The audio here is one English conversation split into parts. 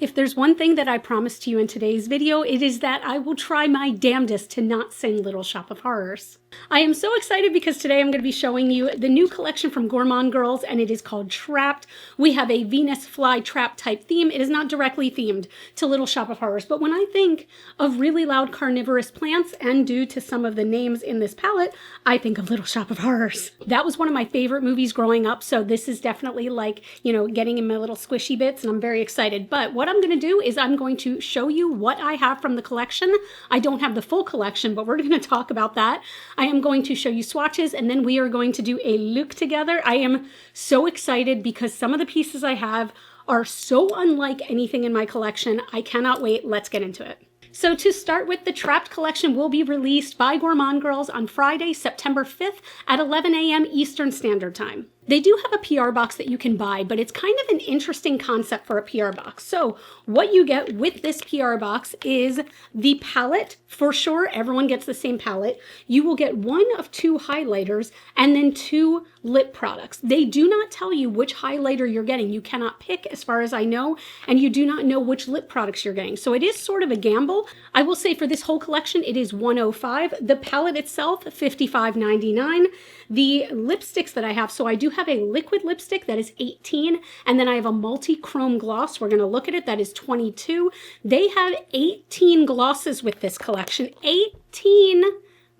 If there's one thing that I promised you in today's video, it is that I will try my damnedest to not sing Little Shop of Horrors. I am so excited because today I'm going to be showing you the new collection from Gourmande Girls, and it is called Trapped. We have a Venus flytrap type theme. It is not directly themed to Little Shop of Horrors, but when I think of really loud carnivorous plants, and due to some of the names in this palette, I think of Little Shop of Horrors. That was one of my favorite movies growing up, so this is definitely like, you know, getting in my little squishy bits, and I'm very excited. But what I'm going to do is I'm going to show you what I have from the collection. I don't have the full collection, but we're going to talk about that. I am going to show you swatches, and then we are going to do a look together. I am so excited because some of the pieces I have are so unlike anything in my collection. I cannot wait. Let's get into it. So to start with, the Trapped collection will be released by Gourmande Girls on Friday, September 5th at 11 a.m. Eastern Standard Time. They do have a PR box that you can buy, but it's kind of an interesting concept for a PR box. So what you get with this PR box is the palette. For sure, everyone gets the same palette. You will get one of two highlighters and then two lip products. They do not tell you which highlighter you're getting. You cannot pick, as far as I know, and you do not know which lip products you're getting. So it is sort of a gamble. I will say for this whole collection, it is $105. The palette itself, $55.99. The lipsticks that I have, so I do have a liquid lipstick that is $18, and then I have a multi-chrome gloss. We're going to look at it. That is $22. They have 18 glosses with this collection. 18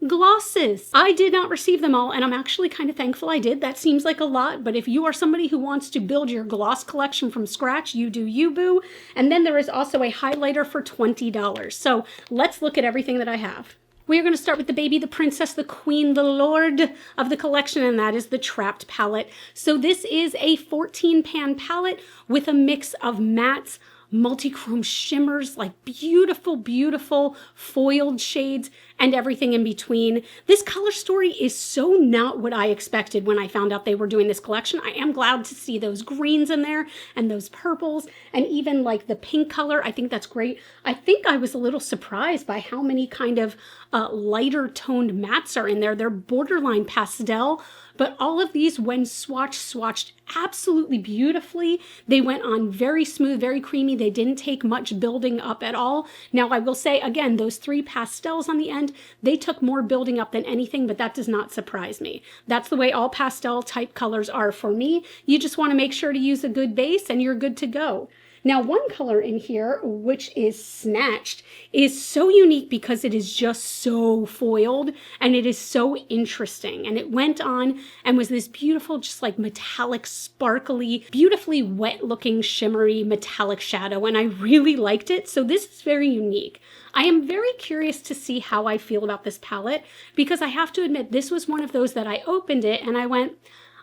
glosses. I did not receive them all, and I'm actually kind of thankful I did. That seems like a lot, but if you are somebody who wants to build your gloss collection from scratch, you do you, boo. And then there is also a highlighter for $20. So let's look at everything that I have. We are going to start with the baby, the princess, the queen, the lord of the collection, and that is the Trapped palette. So this is a 14-pan palette with a mix of mattes, multi-chrome shimmers, like beautiful, beautiful foiled shades, and everything in between. This color story is so not what I expected when I found out they were doing this collection. I am glad to see those greens in there and those purples and even like the pink color. I think that's great. I think I was a little surprised by how many kind of lighter toned mattes are in there. They're borderline pastel, but all of these, when swatched absolutely beautifully. They went on very smooth, very creamy. They didn't take much building up at all. Now, I will say, again, those three pastels on the end, they took more building up than anything, but that does not surprise me. That's the way all pastel type colors are for me. You just want to make sure to use a good base and you're good to go. Now, one color in here, which is Snatched, is so unique because it is just so foiled and it is so interesting. And it went on and was this beautiful, just like metallic, sparkly, beautifully wet looking, shimmery metallic shadow. And I really liked it. So this is very unique. I am very curious to see how I feel about this palette because I have to admit, this was one of those that I opened it and I went,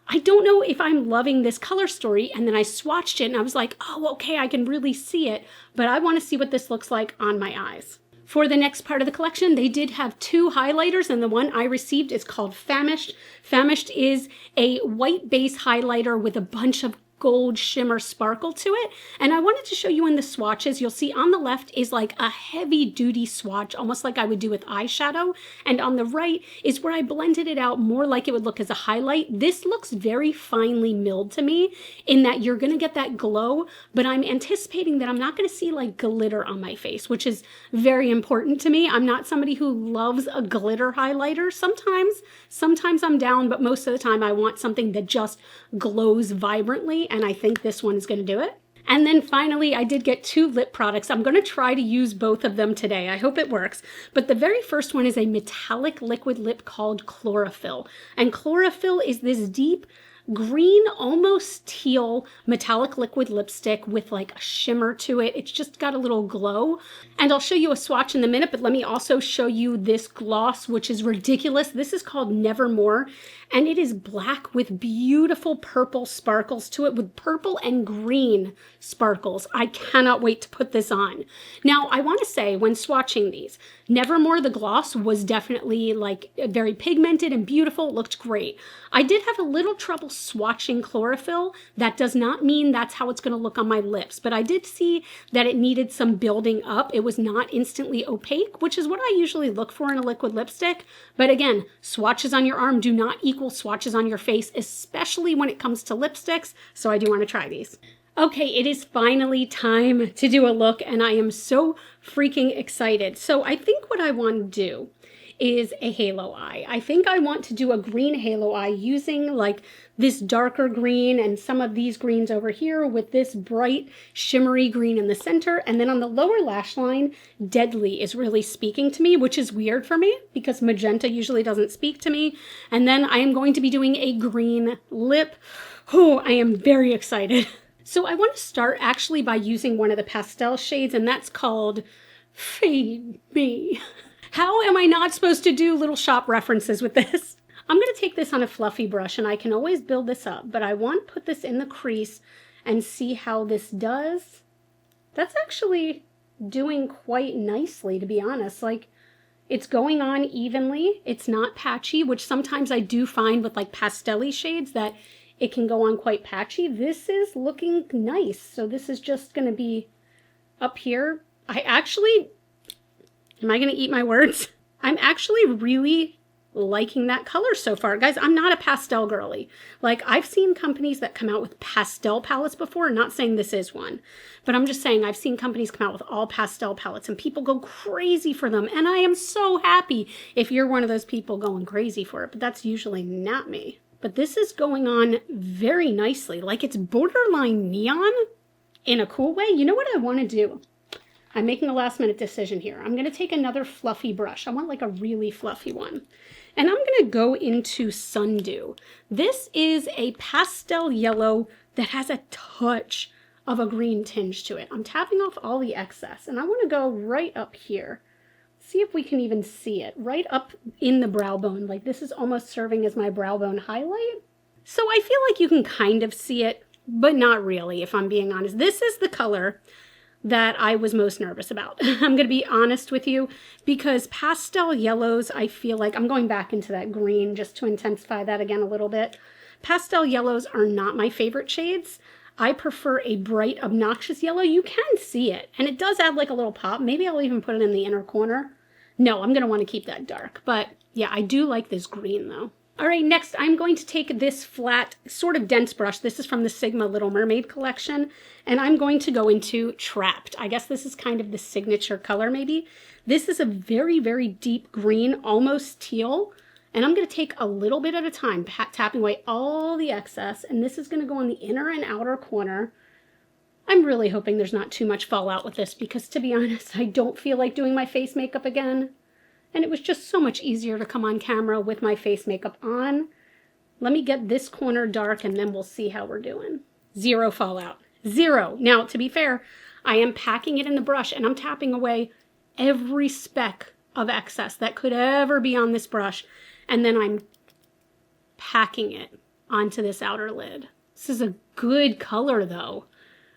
I don't know if I'm loving this color story, and then I swatched it and I was like, oh, okay, I can really see it, but I want to see what this looks like on my eyes. For the next part of the collection, they did have two highlighters, and the one I received is called Famished. Famished is a white base highlighter with a bunch of gold shimmer sparkle to it. And I wanted to show you in the swatches. You'll see on the left is like a heavy duty swatch, almost like I would do with eyeshadow. And on the right is where I blended it out more like it would look as a highlight. This looks very finely milled to me in that you're going to get that glow, but I'm anticipating that I'm not going to see like glitter on my face, which is very important to me. I'm not somebody who loves a glitter highlighter. Sometimes I'm down, but most of the time I want something that just glows vibrantly. And I think this one is going to do it. And then finally, I did get two lip products. I'm going to try to use both of them today. I hope it works. But the very first one is a metallic liquid lip called Chlorophyll. And Chlorophyll is this deep green, almost teal metallic liquid lipstick with like a shimmer to it. It's just got a little glow. And I'll show you a swatch in a minute, but let me also show you this gloss, which is ridiculous. This is called Nevermore, and it is black with beautiful purple sparkles to it, with purple and green sparkles. I cannot wait to put this on. Now, I want to say when swatching these, Nevermore, the gloss, was definitely like very pigmented and beautiful. It looked great. I did have a little trouble swatching Chlorophyll. That does not mean that's how it's going to look on my lips, but I did see that it needed some building up. It was not instantly opaque, which is what I usually look for in a liquid lipstick. But again, swatches on your arm do not equal swatches on your face, especially when it comes to lipsticks. So I do want to try these. Okay, it is finally time to do a look, and I am so freaking excited. So I think what I want to do is a halo eye. I think I want to do a green halo eye using like this darker green and some of these greens over here with this bright shimmery green in the center. And then on the lower lash line, Deadly is really speaking to me, which is weird for me because magenta usually doesn't speak to me. And then I am going to be doing a green lip. Oh, I am very excited. So I want to start actually by using one of the pastel shades, and that's called Feed Me. How am I not supposed to do little shop references with this? I'm going to take this on a fluffy brush, and I can always build this up, but I want to put this in the crease and see how this does. That's actually doing quite nicely, to be honest. Like, it's going on evenly. It's not patchy, which sometimes I do find with like pastel-y shades that it can go on quite patchy. This is looking nice. So this is just going to be up here. Am I going to eat my words? I'm actually really liking that color so far. Guys, I'm not a pastel girly. Like, I've seen companies that come out with pastel palettes before. I'm not saying this is one, but I'm just saying I've seen companies come out with all pastel palettes and people go crazy for them. And I am so happy if you're one of those people going crazy for it, but that's usually not me. But this is going on very nicely. Like, it's borderline neon in a cool way. You know what I want to do? I'm making a last minute decision here. I'm going to take another fluffy brush. I want like a really fluffy one. And I'm going to go into Sundew. This is a pastel yellow that has a touch of a green tinge to it. I'm tapping off all the excess, and I want to go right up here. See if we can even see it right up in the brow bone. Like, this is almost serving as my brow bone highlight. So I feel like you can kind of see it, but not really, if I'm being honest. This is the color that I was most nervous about. I'm going to be honest with you, because pastel yellows, I feel like, I'm going back into that green just to intensify that again a little bit. Pastel yellows are not my favorite shades. I prefer a bright, obnoxious yellow. You can see it, and it does add like a little pop. Maybe I'll even put it in the inner corner. No, I'm going to want to keep that dark. But yeah, I do like this green though. All right, next I'm going to take this flat, sort of dense brush. This is from the Sigma Little Mermaid collection. And I'm going to go into Trapped. I guess this is kind of the signature color maybe. This is a very, very deep green, almost teal. And I'm going to take a little bit at a time, tapping away all the excess. And this is going to go on the inner and outer corner. I'm really hoping there's not too much fallout with this, because to be honest, I don't feel like doing my face makeup again. And it was just so much easier to come on camera with my face makeup on. Let me get this corner dark and then we'll see how we're doing. Zero fallout. Zero. Now, to be fair, I am packing it in the brush and I'm tapping away every speck of excess that could ever be on this brush. And then I'm packing it onto this outer lid. This is a good color though.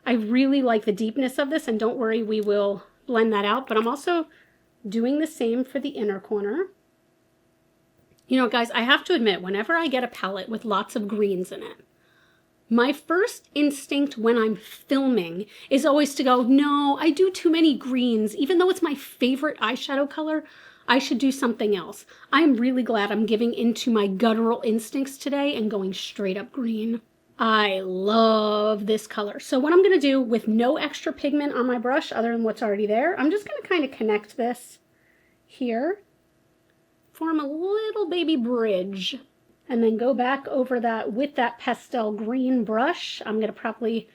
I really like the deepness of this, and don't worry, we will blend that out. But I'm also doing the same for the inner corner. You know, guys, I have to admit, whenever I get a palette with lots of greens in it, my first instinct when I'm filming is always to go, no, I do too many greens. Even though it's my favorite eyeshadow color, I should do something else. I'm really glad I'm giving into my guttural instincts today and going straight up green. I love this color. So what I'm going to do with no extra pigment on my brush other than what's already there, I'm just going to kind of connect this here, form a little baby bridge, and then go back over that with that pastel green brush. I'm going to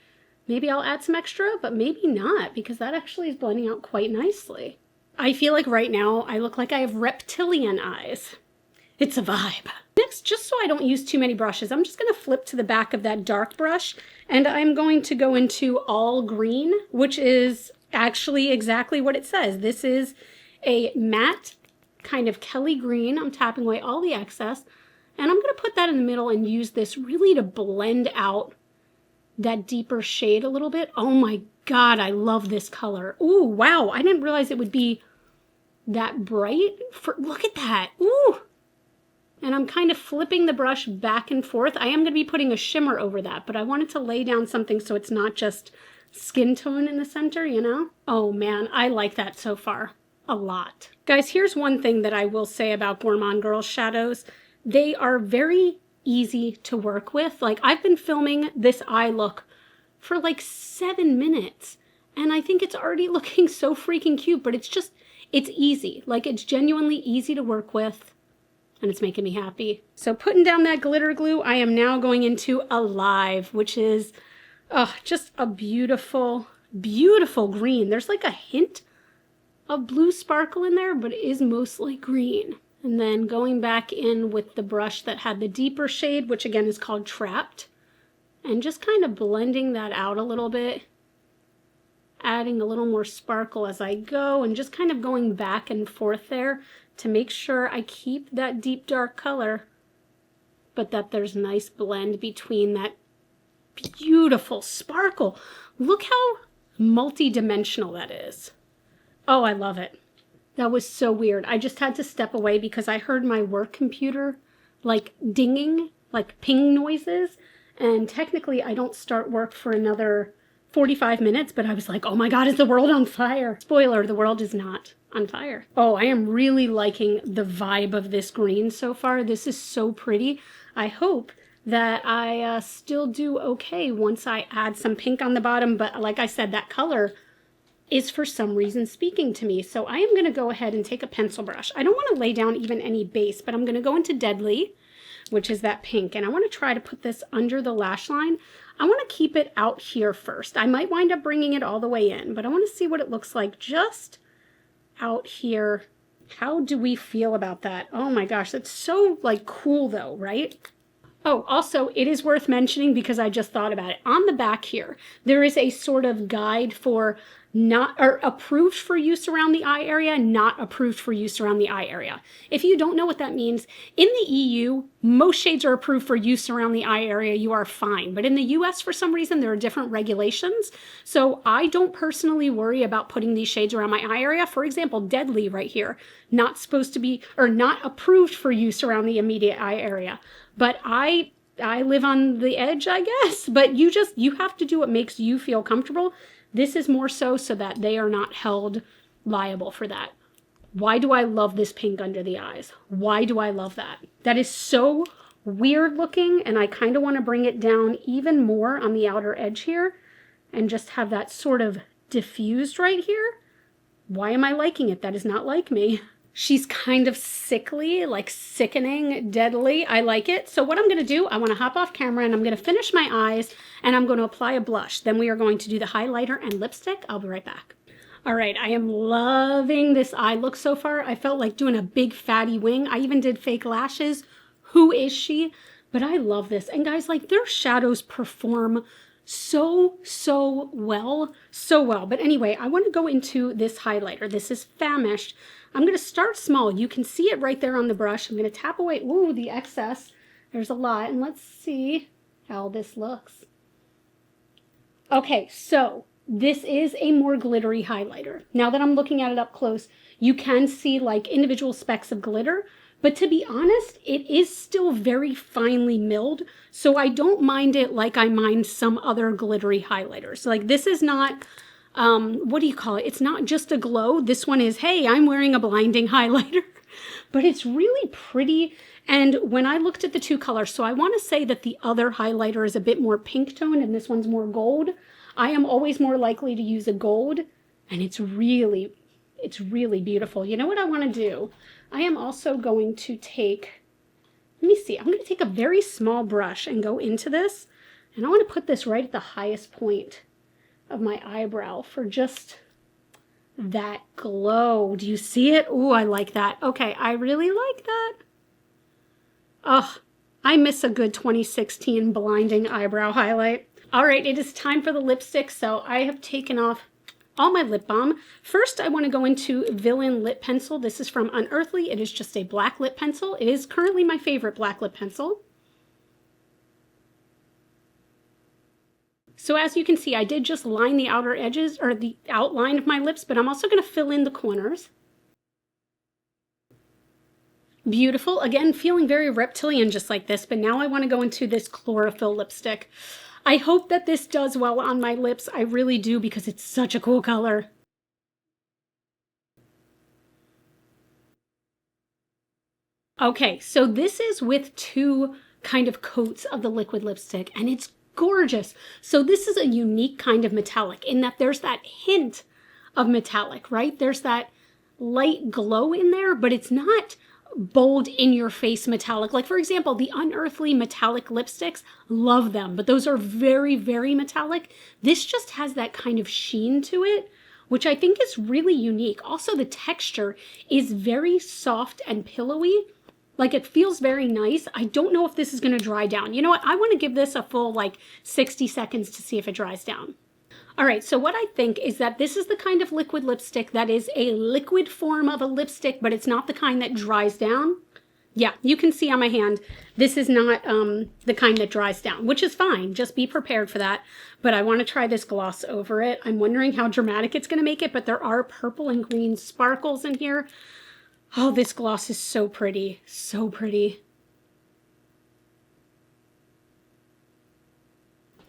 maybe I'll add some extra, but maybe not, because that actually is blending out quite nicely. I feel like right now I look like I have reptilian eyes. It's a vibe. Next, just so I don't use too many brushes, I'm just going to flip to the back of that dark brush, and I'm going to go into All Green, which is actually exactly what it says. This is a matte kind of Kelly green. I'm tapping away all the excess, and I'm going to put that in the middle and use this really to blend out that deeper shade a little bit. Oh my God, I love this color. Ooh, wow, I didn't realize it would be that bright. Look at that. Ooh. And I'm kind of flipping the brush back and forth. I am going to be putting a shimmer over that, but I wanted to lay down something so it's not just skin tone in the center, you know? Oh man, I like that so far a lot. Guys, here's one thing that I will say about Gourmande Girls shadows. They are very easy to work with. Like, I've been filming this eye look for like 7 minutes. And I think it's already looking so freaking cute, but it's easy. Like, it's genuinely easy to work with, and it's making me happy. So putting down that glitter glue, I am now going into Alive, which is just a beautiful, beautiful green. There's like a hint of blue sparkle in there, but it is mostly green. And then going back in with the brush that had the deeper shade, which again is called Trapped, and just kind of blending that out a little bit, adding a little more sparkle as I go, and just kind of going back and forth there to make sure I keep that deep dark color, but that there's a nice blend between that beautiful sparkle. Look how multi-dimensional that is. Oh, I love it. That was so weird. I just had to step away because I heard my work computer like dinging, like ping noises. And technically I don't start work for another 45 minutes, but I was like, oh my God, is the world on fire? Spoiler, the world is not on fire. Oh, I am really liking the vibe of this green so far. This is so pretty. I hope that I still do okay once I add some pink on the bottom. But like I said, that color is for some reason speaking to me. So I am going to go ahead and take a pencil brush. I don't want to lay down even any base, but I'm going to go into Deadly, which is that pink. And I want to try to put this under the lash line. I want to keep it out here first. I might wind up bringing it all the way in, but I want to see what it looks like just out here. How do we feel about that? Oh my gosh, that's so like cool though, right? Oh, also, it is worth mentioning because I just thought about it. On the back here, there is a sort of guide for not, or approved for use around the eye area, not approved for use around the eye area. If you don't know what that means, in the EU, most shades are approved for use around the eye area. You are fine. But in the US, for some reason, there are different regulations. So I don't personally worry about putting these shades around my eye area. For example, Deadly right here, not supposed to be, or not approved for use around the immediate eye area. But I live on the edge, I guess. But you have to do what makes you feel comfortable. This is more so that they are not held liable for that. Why do I love this pink under the eyes? Why do I love that? That is so weird looking, and I kind of want to bring it down even more on the outer edge here and just have that sort of diffused right here. Why am I liking it? That is not like me. She's kind of sickly, like sickening, deadly. I like it. So what I'm going to do, I want to hop off camera and I'm going to finish my eyes and I'm going to apply a blush. Then we are going to do the highlighter and lipstick. I'll be right back. All right, I am loving this eye look so far. I felt like doing a big fatty wing. I even did fake lashes. Who is she? But I love this. And guys, like their shadows perform so well. But anyway, I want to go into this highlighter. This is Famished. I'm going to start small. You can see it right there on the brush. I'm going to tap away, ooh, the excess. There's a lot. And let's see how this looks. Okay, so this is a more glittery highlighter. Now that I'm looking at it up close, you can see like individual specks of glitter. But to be honest, it is still very finely milled. So I don't mind it like I mind some other glittery highlighters. Like this is not... what do you call it? It's not just a glow. This one is, hey, I'm wearing a blinding highlighter, but it's really pretty. And when I looked at the two colors, so I want to say that the other highlighter is a bit more pink toned and this one's more gold. I am always more likely to use a gold, and it's really beautiful. You know what I want to do? I am also going to take, let me see, I'm going to take a very small brush and go into this, and I want to put this right at the highest point of my eyebrow for just that glow. Do you see it? Oh, I like that. Okay, I really like that. Oh, I miss a good 2016 blinding eyebrow highlight. All right, it is time for the lipstick. So I have taken off all my lip balm. First, I want to go into Villain Lip Pencil. This is from Unearthly. It is just a black lip pencil. It is currently my favorite black lip pencil. So as you can see, I did just line the outer edges or the outline of my lips, but I'm also going to fill in the corners. Beautiful. Again, feeling very reptilian just like this, but now I want to go into this Chlorophyll lipstick. I hope that this does well on my lips. I really do because it's such a cool color. Okay, so this is with two kind of coats of the liquid lipstick, and it's gorgeous. So this is a unique kind of metallic in that there's that hint of metallic, right? There's that light glow in there, but it's not bold in your face metallic. Like for example, the Unearthly metallic lipsticks, love them, but those are very, very metallic. This just has that kind of sheen to it, which I think is really unique. Also, the texture is very soft and pillowy. Like it feels very nice. I don't know if this is going to dry down. You know what? I want to give this a full like 60 seconds to see if it dries down. All right, so what I think is that this is the kind of liquid lipstick that is a liquid form of a lipstick, but it's not the kind that dries down. Yeah, you can see on my hand, this is not the kind that dries down, which is fine. Just be prepared for that. But I want to try this gloss over it. I'm wondering how dramatic it's going to make it, but there are purple and green sparkles in here. Oh, this gloss is so pretty, so pretty.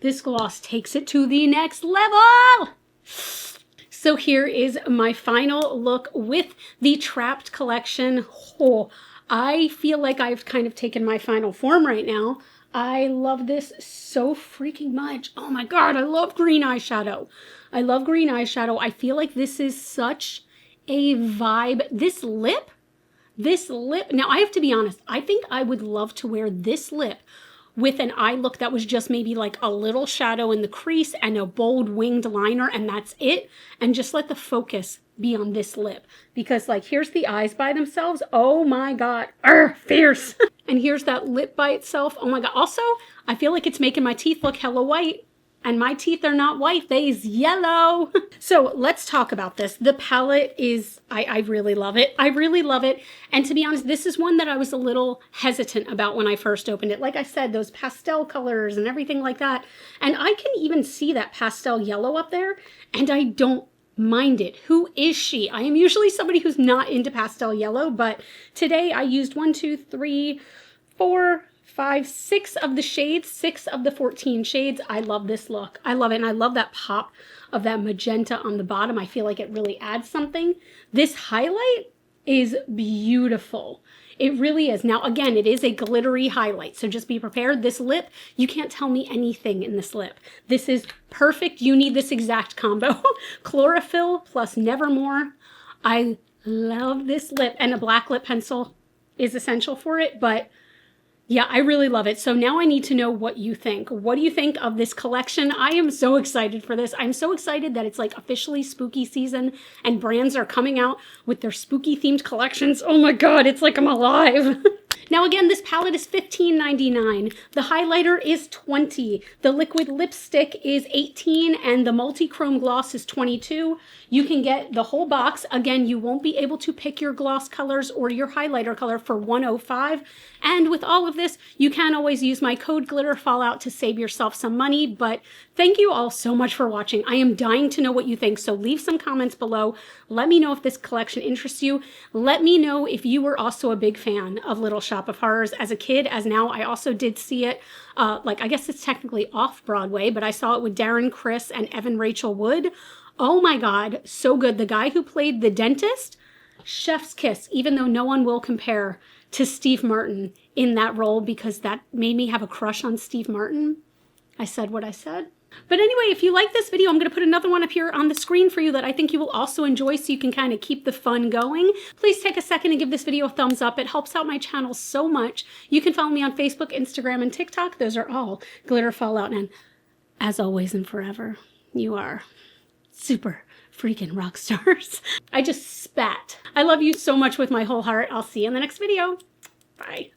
This gloss takes it to the next level. So here is my final look with the Trapped collection. Oh, I feel like I've kind of taken my final form right now. I love this so freaking much. Oh my God, I love green eyeshadow. I love green eyeshadow. I feel like this is such a vibe. This lip, now I have to be honest, I think I would love to wear this lip with an eye look that was just maybe like a little shadow in the crease and a bold winged liner, and that's it. And just let the focus be on this lip. Because like, here's the eyes by themselves. Oh my God, fierce. And here's that lip by itself. Oh my God. Also, I feel like it's making my teeth look hella white. And my teeth are not white, they's yellow. So let's talk about this. The palette is, I really love it. I really love it. And to be honest, this is one that I was a little hesitant about when I first opened it. Like I said, those pastel colors and everything like that. And I can even see that pastel yellow up there, and I don't mind it. Who is she? I am usually somebody who's not into pastel yellow, but today I used 1, 2, 3, 4, 5, 6 of the shades, 6 of the 14 shades. I love this look. I love it. And I love that pop of that magenta on the bottom. I feel like it really adds something. This highlight is beautiful. It really is. Now, again, it is a glittery highlight, so just be prepared. This lip, you can't tell me anything in this lip. This is perfect. You need this exact combo. Chlorophyll plus Nevermore. I love this lip, and a black lip pencil is essential for it, but yeah, I really love it. So now I need to know what you think. What do you think of this collection? I am so excited for this. I'm so excited that it's like officially spooky season and brands are coming out with their spooky themed collections. Oh my God, it's like I'm alive. Now again, this palette is $15.99. The highlighter is $20. The liquid lipstick is $18, and the multi-chrome gloss is $22. You can get the whole box. Again, you won't be able to pick your gloss colors or your highlighter color for $105. And with all of this, you can always use my code GLITTERFALLOUT to save yourself some money. But thank you all so much for watching. I am dying to know what you think, so leave some comments below. Let me know if this collection interests you. Let me know if you were also a big fan of Little Shop of Horrors as a kid, as now I also did see it. Like, I guess it's technically off Broadway, but I saw it with Darren Criss and Evan Rachel Wood. Oh my God, so good. The guy who played the dentist, chef's kiss, even though no one will compare to Steve Martin in that role, because that made me have a crush on Steve Martin. I said what I said. But anyway, if you like this video, I'm going to put another one up here on the screen for you that I think you will also enjoy, so you can kind of keep the fun going. Please take a second and give this video a thumbs up. It helps out my channel so much. You can follow me on Facebook, Instagram, and TikTok. Those are all Glitter Fallout. And as always and forever, you are super freaking rock stars. I just spat. I love you so much with my whole heart. I'll see you in the next video. Bye.